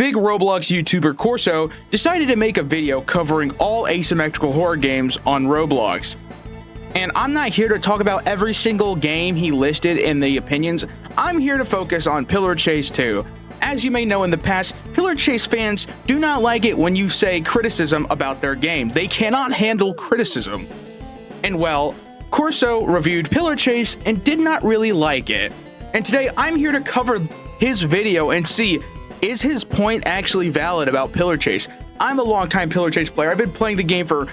big Roblox YouTuber Corso decided to make a video covering all asymmetrical horror games on Roblox. And I'm not here to talk about every single game he listed in the opinions. I'm here to focus on Pillar Chase 2. As you may know, in the past, Pillar Chase fans do not like it when you say criticism about their game. They cannot handle criticism. And well, Corso reviewed Pillar Chase and did not really like it. And today I'm here to cover his video and see, is his point actually valid about Pillar Chase? I'm a longtime Pillar Chase player. I've been playing the game for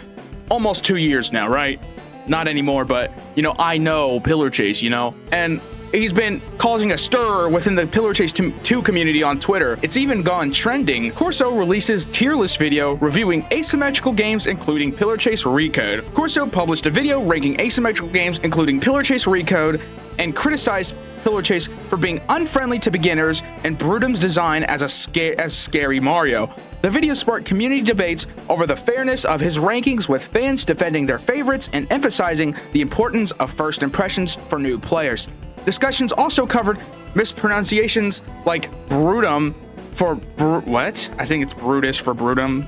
almost 2 years now, right? Not anymore, but, you know, I know Pillar Chase, you know? And he's been causing a stir within the Pillar Chase 2 community on Twitter. It's even gone trending. Corso releases tier list video reviewing asymmetrical games including Pillar Chase Recode. Corso published a video ranking asymmetrical games including Pillar Chase Recode and criticized Pillar Chase for being unfriendly to beginners and Brutum's design as scary Mario. The video sparked community debates over the fairness of his rankings, with fans defending their favorites and emphasizing the importance of first impressions for new players. Discussions also covered mispronunciations like Brutum for what? I think it's Brutus for Brutum.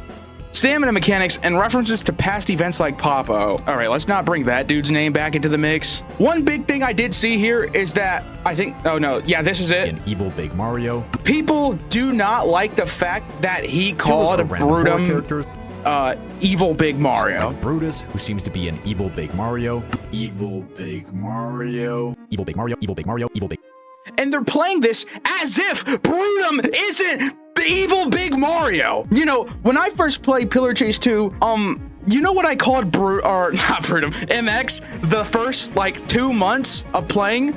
Stamina mechanics and references to past events like Popo. All right, let's not bring that dude's name back into the mix. One big thing I did see here is that this is it. An evil big Mario. People do not like the fact that he called Brutum evil big Mario. Like Brutus, who seems to be an evil big Mario. Evil big Mario. Evil big Mario. Evil big Mario. Evil big. And they're playing this as if Brutum isn't the evil big Mario. You know, when I first played Pillar Chase 2, you know what I called MX the first like 2 months of playing?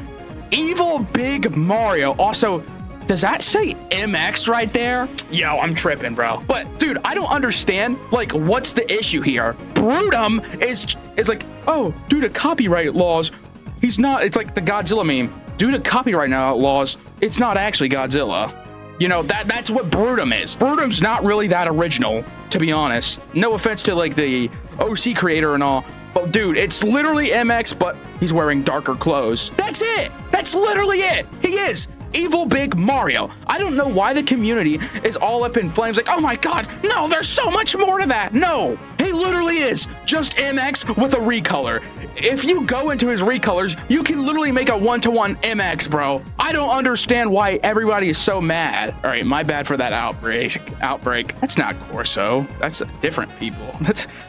Evil big Mario. Also, does that say MX right there? Yo, I'm tripping, bro. But dude, I don't understand, like, what's the issue here? Brutum is like, oh, due to copyright laws, he's not, it's like the Godzilla meme. Due to copyright laws, it's not actually Godzilla. You know, that's what Brutum is. Brutum's not really that original, to be honest. No offense to like the OC creator and all, but dude, it's literally MX, but he's wearing darker clothes. That's it. That's literally it. He is evil big Mario. I don't know why the community is all up in flames like, oh my god, no, there's so much more to that. No, he literally is just MX with a recolor. If you go into his recolors, you can literally make a one-to-one MX, bro. I don't understand why everybody is so mad. All right, my bad for that outbreak. That's not Corso. That's different people.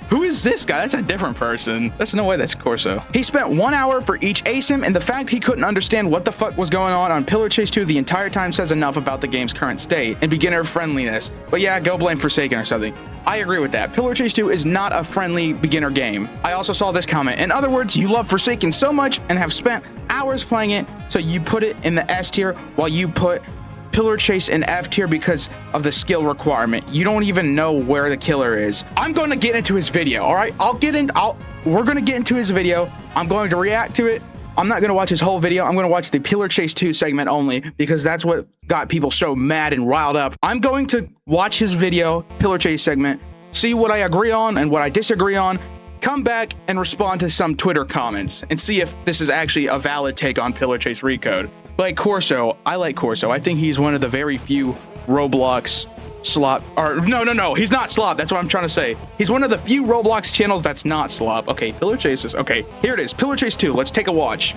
Who is this guy? That's a different person. That's no way that's Corso. He spent 1 hour for each ASIM, and the fact he couldn't understand what the fuck was going on Pillar Chase 2 the entire time says enough about the game's current state and beginner friendliness. But yeah, go blame Forsaken or something. I agree with that. Pillar Chase 2 is not a friendly beginner game. I also saw this comment. In other words, you love Forsaken so much and have spent hours playing it, so you put it in the S tier while you put Pillar Chase in F tier because of the skill requirement. You don't even know where the killer is. I'm going to get into his video, all right? We're going to get into his video. I'm going to react to it. I'm not going to watch his whole video. I'm going to watch the Pillar Chase 2 segment only because that's what got people so mad and riled up. I'm going to watch his video, Pillar Chase segment, see what I agree on and what I disagree on, come back and respond to some Twitter comments and see if this is actually a valid take on Pillar Chase Recode. Like Corso, I like Corso. I think he's one of the very few Roblox slop, or no, he's not slop. That's what I'm trying to say. He's one of the few Roblox channels that's not slop. Okay, Pillar Chase is, okay, here it is. Pillar Chase 2, let's take a watch.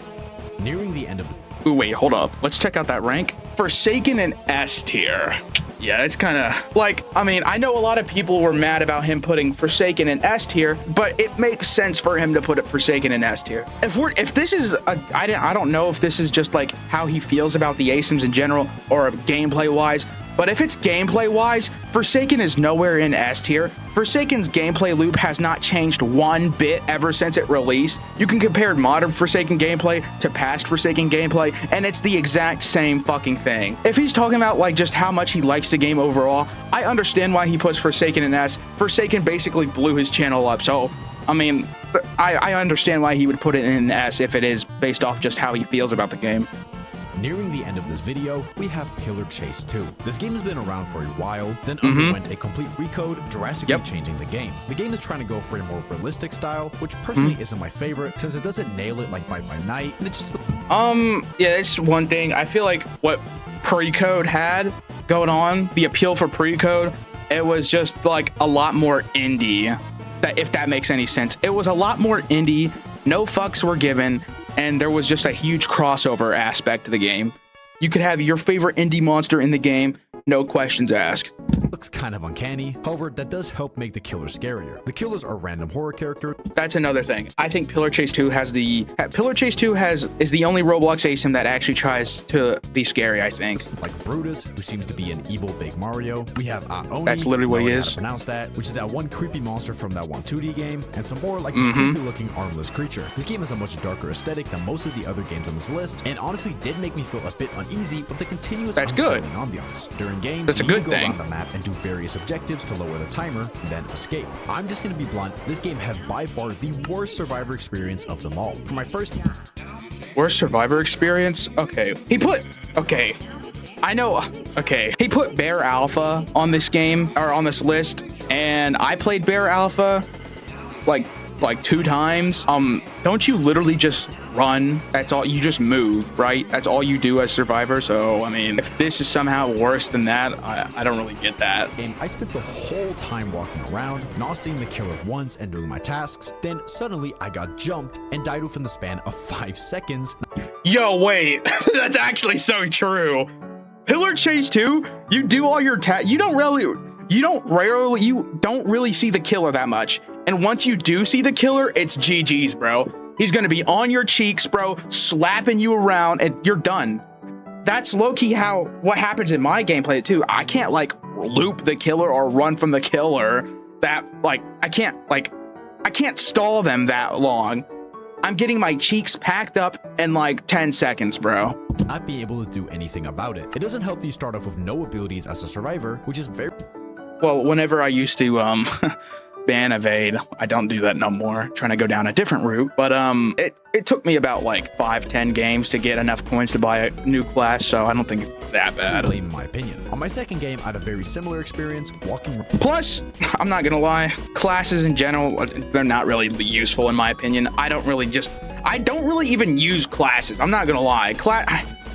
Nearing the end of Ooh, wait, hold up. Let's check out that rank. Forsaken in S tier. Yeah, it's kind of like, I mean, I know a lot of people were mad about him putting Forsaken in S tier, but it makes sense for him to put it Forsaken in S tier. If this is I don't know if this is just like how he feels about the ASIMs in general or gameplay wise, but if it's gameplay wise, Forsaken is nowhere in S tier. Forsaken's gameplay loop has not changed one bit ever since it released. You can compare modern Forsaken gameplay to past Forsaken gameplay, and it's the exact same fucking thing. If he's talking about like just how much he likes the game overall, I understand why he puts Forsaken in S. Forsaken basically blew his channel up, so I mean, I understand why he would put it in S if it is based off just how he feels about the game. Nearing the end of this video, we have Pillar Chase 2. This game has been around for a while, then underwent a complete recode, drastically changing the game. The game is trying to go for a more realistic style, which personally isn't my favorite, since it doesn't nail it like by night, and it just... Yeah, it's one thing. I feel like what Precode had going on, the appeal for pre-code, it was just like a lot more indie, if that makes any sense. It was a lot more indie, no fucks were given, and there was just a huge crossover aspect to the game. You could have your favorite indie monster in the game, no questions asked. Looks kind of uncanny. However, that does help make the killers scarier. The killers are random horror characters. That's another thing. I think Pillar Chase 2 is the only Roblox ASIM that actually tries to be scary, I think. Like Brutus, who seems to be an evil big Mario. We have Aoni. That's literally what he is. Pronounce that, which is that one creepy monster from that one 2D game, and some more like this creepy looking armless creature. This game has a much darker aesthetic than most of the other games on this list, and honestly did make me feel a bit uneasy with the continuous unsettling ambiance. During games, that's a good go thing. around the map and do various objectives to lower the timer, then escape. I'm just gonna be blunt, this game had by far the worst survivor experience of them all. For my first worst survivor experience? Okay. He put Bear Alpha on this game, or on this list, and I played Bear Alpha like 2 times. Don't you literally just run? That's all, you just move, right? That's all you do as survivor. So I mean, if this is somehow worse than that, I don't really get that. And I spent the whole time walking around, not seeing the killer once and doing my tasks. Then suddenly I got jumped and died within the span of 5 seconds. Yo, wait, that's actually so true. Pillar Chase 2, you do all your tasks. You don't really see the killer that much. And once you do see the killer, it's GG's, bro. He's gonna be on your cheeks, bro, slapping you around, and you're done. That's low-key what happens in my gameplay too. I can't like loop the killer or run from the killer. I can't stall them that long. I'm getting my cheeks packed up in like 10 seconds, bro. Not being able to do anything about it. It doesn't help that you start off with no abilities as a survivor, which is very... Well, whenever I used to ban evade, I don't do that no more, trying to go down a different route. But it took me about like 5-10 games to get enough coins to buy a new class, so I don't think it's that bad. In my opinion. On my second game, I had a very similar experience walking. Plus, I'm not gonna lie, classes in general, they're not really useful in my opinion. I don't really even use classes. I'm not gonna lie.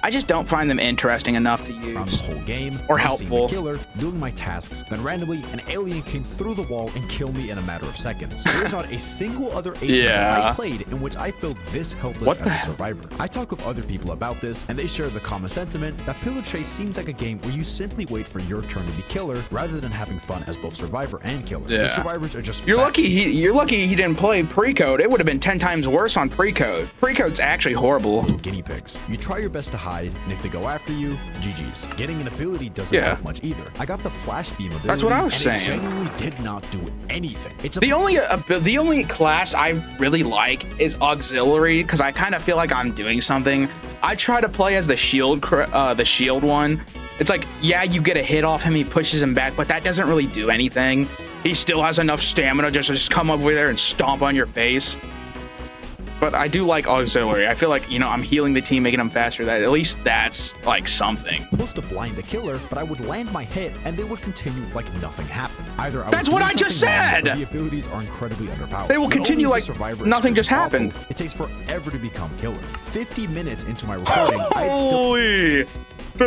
I just don't find them interesting enough to use. Around the whole game, or Seeing helpful. the killer, doing my tasks, then randomly an alien came through the wall and killed me in a matter of seconds. There's not a single other ASIM that I played in which I felt this helpless as a survivor. I talked with other people about this, and they share the common sentiment that Pillar Chase seems like a game where you simply wait for your turn to be killer rather than having fun as both survivor and killer. The survivors are just You're lucky he didn't play pre-code. It would have been 10 times worse on pre-code. Pre-code's actually horrible. Guinea pigs. You try your best to hide, and if they go after you, GG's. Getting an ability doesn't help much either. I got the flash beam ability. That's what I was saying. It genuinely did not do anything. It's the only class I really like is auxiliary, because I kind of feel like I'm doing something. I try to play as the shield one. It's like, yeah, you get a hit off him, he pushes him back, but that doesn't really do anything. He still has enough stamina just to come over there and stomp on your face. But I do like auxiliary. I feel like, you know, I'm healing the team, making them faster. That at least that's like something. Supposed to blind the killer, but I would land my hit and they would continue like nothing happened. Either that's what I just said. The abilities are incredibly underpowered. They will continue like nothing just happened. It takes forever to become killer. 50 minutes into my recording, I'd still.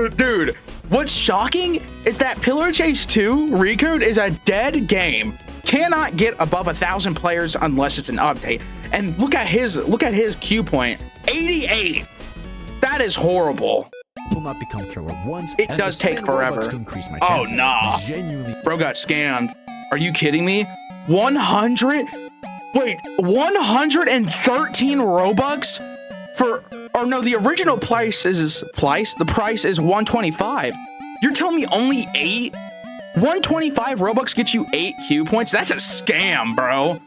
Dude, what's shocking is that Pillar Chase 2 Recode is a dead game. Cannot get above 1,000 players unless it's an update. And look at his Q point, 88. That is horrible. Will not become killer once. It does take forever. To increase my chances. Oh nah. Genuinely. Bro got scammed. Are you kidding me? 100? Wait, 113 Robux for? Or no, the original price is the price is 125. You're telling me only 8? 125 Robux gets you 8 Q points? That's a scam, bro.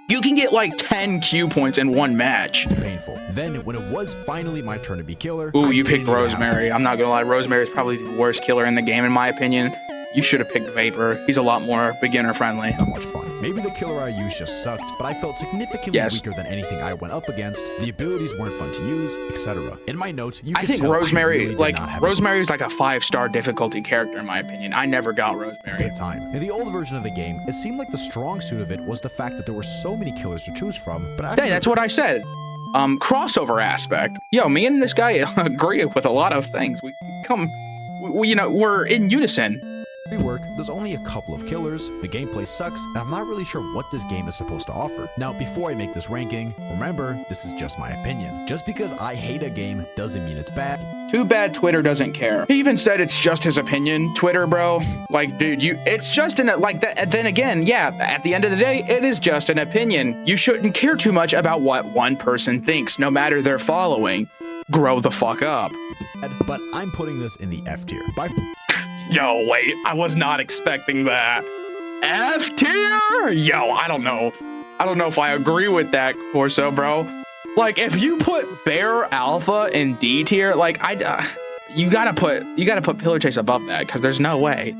You can get like 10 Q points in one match. Painful. Then, when it was finally my turn to be killer, ooh, you picked Rosemary. I'm not gonna lie, Rosemary is probably the worst killer in the game, in my opinion. You should have picked Vapor. He's a lot more beginner friendly. Not much fun. Maybe the killer I used just sucked, but I felt significantly weaker than anything I went up against. The abilities weren't fun to use, etc. In my notes, you I think Rosemary, Rosemary is like a 5-star difficulty character in my opinion. I never got Rosemary. Good time. In the old version of the game, it seemed like the strong suit of it was the fact that there were so many killers to choose from. But after that's what I said. Crossover aspect. Yo, me and this guy agree with a lot of things. We come we're in unison. Rework, there's only a couple of killers, the gameplay sucks, and I'm not really sure what this game is supposed to offer. Now, before I make this ranking, remember, this is just my opinion. Just because I hate a game doesn't mean it's bad. Too bad Twitter doesn't care. He even said it's just his opinion, Twitter, bro. Like, dude, it's just like that. Then again, yeah, at the end of the day, it is just an opinion. You shouldn't care too much about what one person thinks, no matter their following. Grow the fuck up. But I'm putting this in the F tier. Yo, wait, I was not expecting that. F tier? Yo, I don't know. I don't know if I agree with that, Corso, bro. Like, if you put Bear Alpha in D tier, like, you gotta put Pillar Chase above that, because there's no way.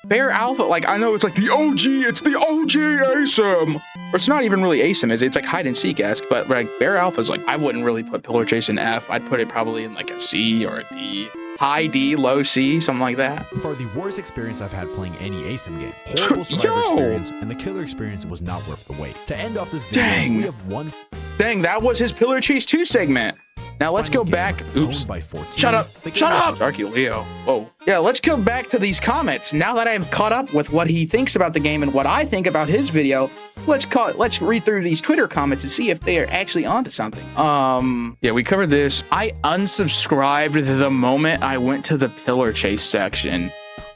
Bear Alpha, like, I know it's like the OG, it's the OG ASIM. Or it's not even really ASIM, is it? It's like hide and seek-esque, but like Bear Alpha's like, I wouldn't really put Pillar Chase in F. I'd put it probably in like a C or a D. High D, low C, something like that. For the worst experience I've had playing any ASIM game. Horrible survivor experience, and the killer experience was not worth the wait. To end off this video, we have one... Dang, that was his Pillar Chase 2 segment. Now let's go back. Oops. Shut up. Shut up. Darky Leo. Whoa. Yeah, let's go back to these comments. Now that I've caught up with what he thinks about the game and what I think about his video, let's read through these Twitter comments and see if they are actually onto something. Yeah, we covered this. I unsubscribed the moment I went to the Pillar Chase section.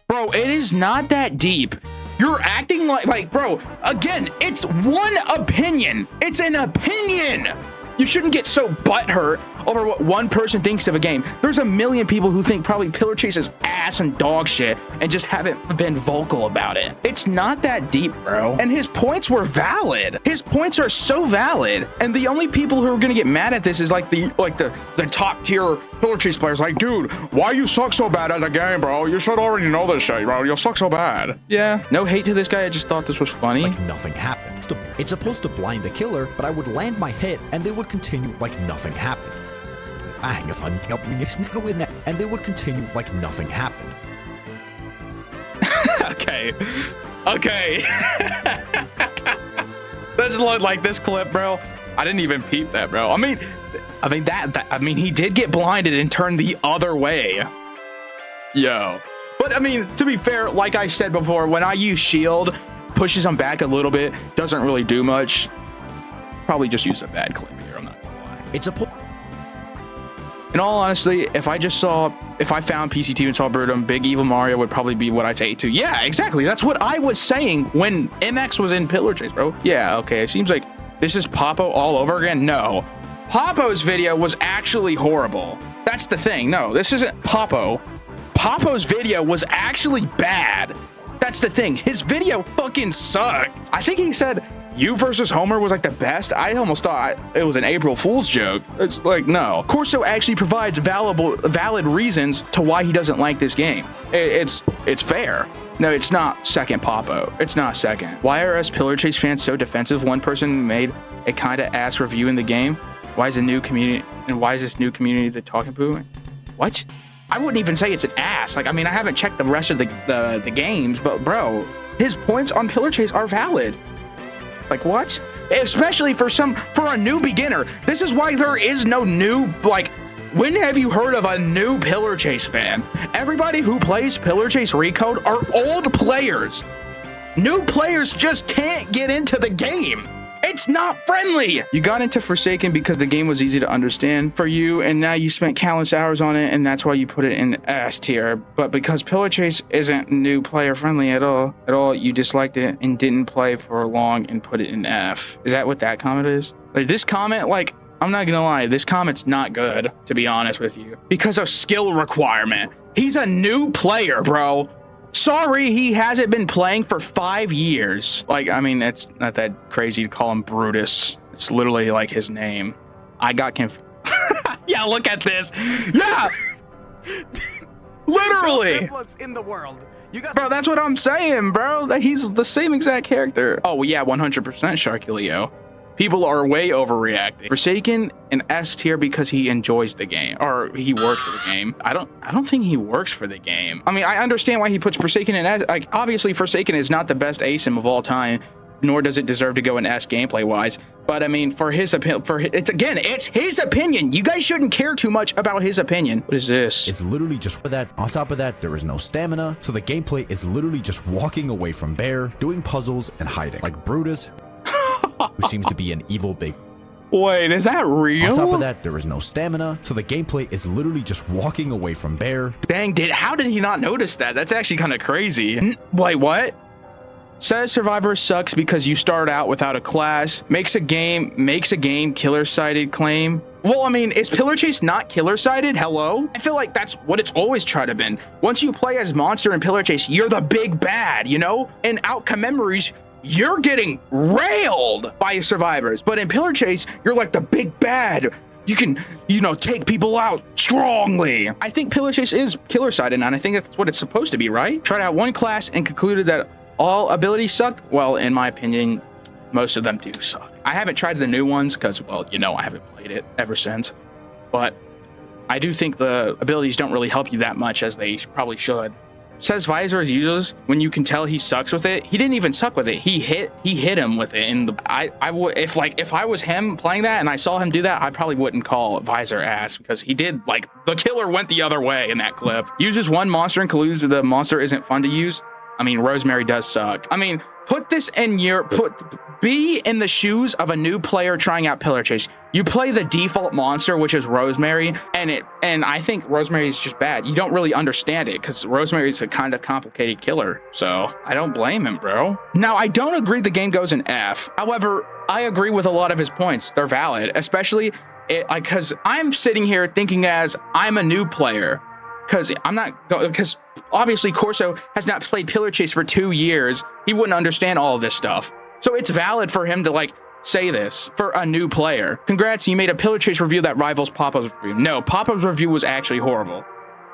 Bro, it is not that deep. You're acting like, bro, again, it's one opinion. It's an opinion. You shouldn't get so butthurt over what one person thinks of a game. There's a million people who think probably Pillar Chase is ass and dog shit and just haven't been vocal about it. It's not that deep, bro. And his points were valid. His points are so valid. And the only people who are gonna get mad at this is like the top tier Pillar Chase players. Like, dude, why you suck so bad at the game, bro? You should already know this shit, bro. You suck so bad. Yeah, no hate to this guy. I just thought this was funny. Like nothing happened. It's supposed to blind the killer, but I would land my hit and they would continue like nothing happened. And they would continue like nothing happened. Okay. That's like this clip, bro. I didn't even peep that, bro. I mean, he did get blinded and turned the other way. Yo. But I mean, to be fair, like I said before, when I use shield, pushes him back a little bit, doesn't really do much. Probably just use a bad clip here, I'm not gonna lie. In all honesty, if I found PC2 and saw Brutum, Big Evil Mario would probably be what I'd say too. Yeah, exactly. That's what I was saying when MX was in Pillar Chase, bro. Yeah, okay. It seems like this is Popo all over again. No. Popo's video was actually horrible. That's the thing. No, this isn't Popo. Popo's video was actually bad. That's the thing. His video fucking sucked. I think he said you versus Homer was like the best. I almost thought it was an April Fool's joke. It's like, no. Corso actually provides valid reasons to why he doesn't like this game. It's fair. No, it's not second Popo. It's not second. Why are us Pillar Chase fans so defensive? One person made a kind of ass review in the game. Why is the new community, and why is this new community the talking poo? What? I wouldn't even say it's an ass. Like, I mean, I haven't checked the rest of the games, but bro, his points on Pillar Chase are valid. Like, what? Especially for a new beginner. This is why there is no new, like, when have you heard of a new Pillar Chase fan? Everybody who plays Pillar Chase Recode are old players. New players just can't get into the game. It's not friendly. You got into Forsaken because the game was easy to understand for you, and now you spent countless hours on it, and that's why you put it in S tier. But because Pillar Chase isn't new player friendly at all, you disliked it and didn't play for long and put it in F. Is that what that comment is? Like, this comment, like, I'm not gonna lie, this comment's not good, to be honest with you, because of skill requirement. He's a new player, bro. Sorry, he hasn't been playing for 5 years. Like, I mean, it's not that crazy to call him Brutus. It's literally like his name. I got confused. Yeah, look at this. Yeah. Literally. In the world. Bro, that's what I'm saying, bro. That he's the same exact character. Oh, yeah, 100% Sharky Leo. People are way overreacting. Forsaken an S tier because he enjoys the game, or he works for the game. I don't think he works for the game. I mean, I understand why he puts Forsaken in S. Like, obviously Forsaken is not the best ASIM of all time, nor does it deserve to go in S gameplay wise. But I mean, for his opinion, it's his opinion. You guys shouldn't care too much about his opinion. What is this? It's literally just for that. On top of that, there is no stamina, so the gameplay is literally just walking away from Bear, doing puzzles, and hiding. Like Brutus, who seems to be an evil big. Wait, is that real? On top of that, there is no stamina, so the gameplay is literally just walking away from Bear. Dang, how did he not notice that? That's actually kind of crazy. Wait, what? Says Survivor sucks because you start out without a class. Makes a game killer-sided claim. Well, I mean, is Pillar Chase not killer-sided? Hello? I feel like that's what it's always tried to been. Once you play as Monster in Pillar Chase, you're the big bad, you know? In Outcome Memories, you're getting railed by survivors. But in Pillar Chase, you're like the big bad. You can, you know, take people out strongly. I think Pillar Chase is killer-sided, and I think that's what it's supposed to be, right? Tried out one class and concluded that all abilities sucked. Well, in my opinion, most of them do suck. I haven't tried the new ones because, well, you know, I haven't played it ever since. But I do think the abilities don't really help you that much as they probably should. Says Visor is useless when you can tell he sucks with it. He didn't even suck with it. He hit him with it. And I would, if I was him playing that and I saw him do that, I probably wouldn't call Visor ass because he did, like, the killer went the other way in that clip. Uses one monster and concludes that the monster isn't fun to use. I mean, Rosemary does suck. I mean, be in the shoes of a new player trying out Pillar Chase. You play the default monster, which is Rosemary, and I think Rosemary is just bad. You don't really understand it because Rosemary is a kind of complicated killer. So I don't blame him, bro. Now, I don't agree the game goes in F. However, I agree with a lot of his points. They're valid, especially because I'm sitting here thinking as I'm a new player. Because obviously Corso has not played Pillar Chase for 2 years. He wouldn't understand all of this stuff. So it's valid for him to, like, say this for a new player. Congrats, you made a Pillar Chase review that rivals Papa's review. No, Papa's review was actually horrible.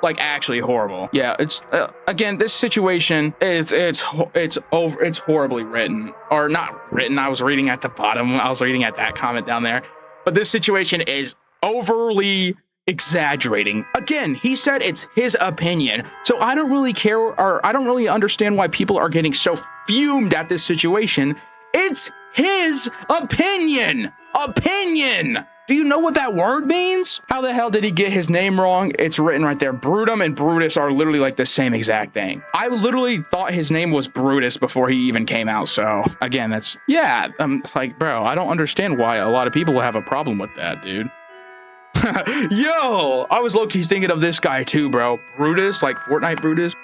Like, actually horrible. Yeah, it's again, this situation it's horribly written, or not written. I was reading at the bottom. I was reading at that comment down there. But this situation is overly exaggerating. Again, he said it's his opinion. So I don't really care, or I don't really understand why people are getting so fumed at this situation. It's his opinion. Opinion. Do you know what that word means? How the hell did he get his name wrong? It's written right there. Brutum and Brutus are literally like the same exact thing. I literally thought his name was Brutus before he even came out. So again, that's, yeah, like, bro, I don't understand why a lot of people have a problem with that, dude. Yo, I was low-key thinking of this guy too, bro. Brutus, like Fortnite Brutus.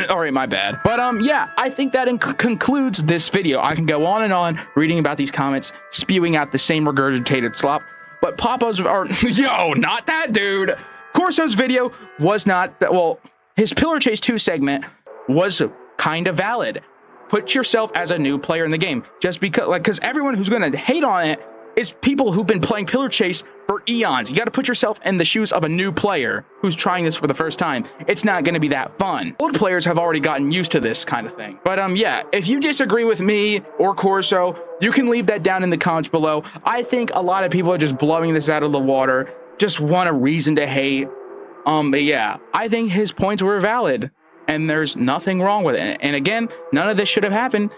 All right, my bad. But yeah, I think that concludes this video. I can go on and on reading about these comments, spewing out the same regurgitated slop. But Papa's are yo, not that dude. Corso's video was not, well, his Pillar Chase 2 segment was kind of valid. Put yourself as a new player in the game, just because everyone who's going to hate on it is people who've been playing Pillar Chase for eons. You got to put yourself in the shoes of a new player who's trying this for the first time. It's not going to be that fun. Old players have already gotten used to this kind of thing. But yeah, if you disagree with me or Corso, you can leave that down in the comments below. I think a lot of people are just blowing this out of the water, just want a reason to hate. But yeah, I think his points were valid. And there's nothing wrong with it. And again, none of this should have happened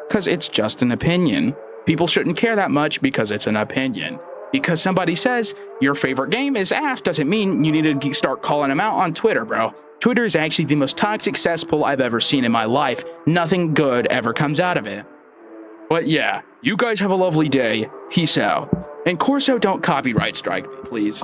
because it's just an opinion. People shouldn't care that much because it's an opinion. Because somebody says your favorite game is ass doesn't mean you need to start calling them out on Twitter, bro. Twitter is actually the most toxic cesspool I've ever seen in my life. Nothing good ever comes out of it. But yeah, you guys have a lovely day. Peace out. And Corso, don't copyright strike me, please.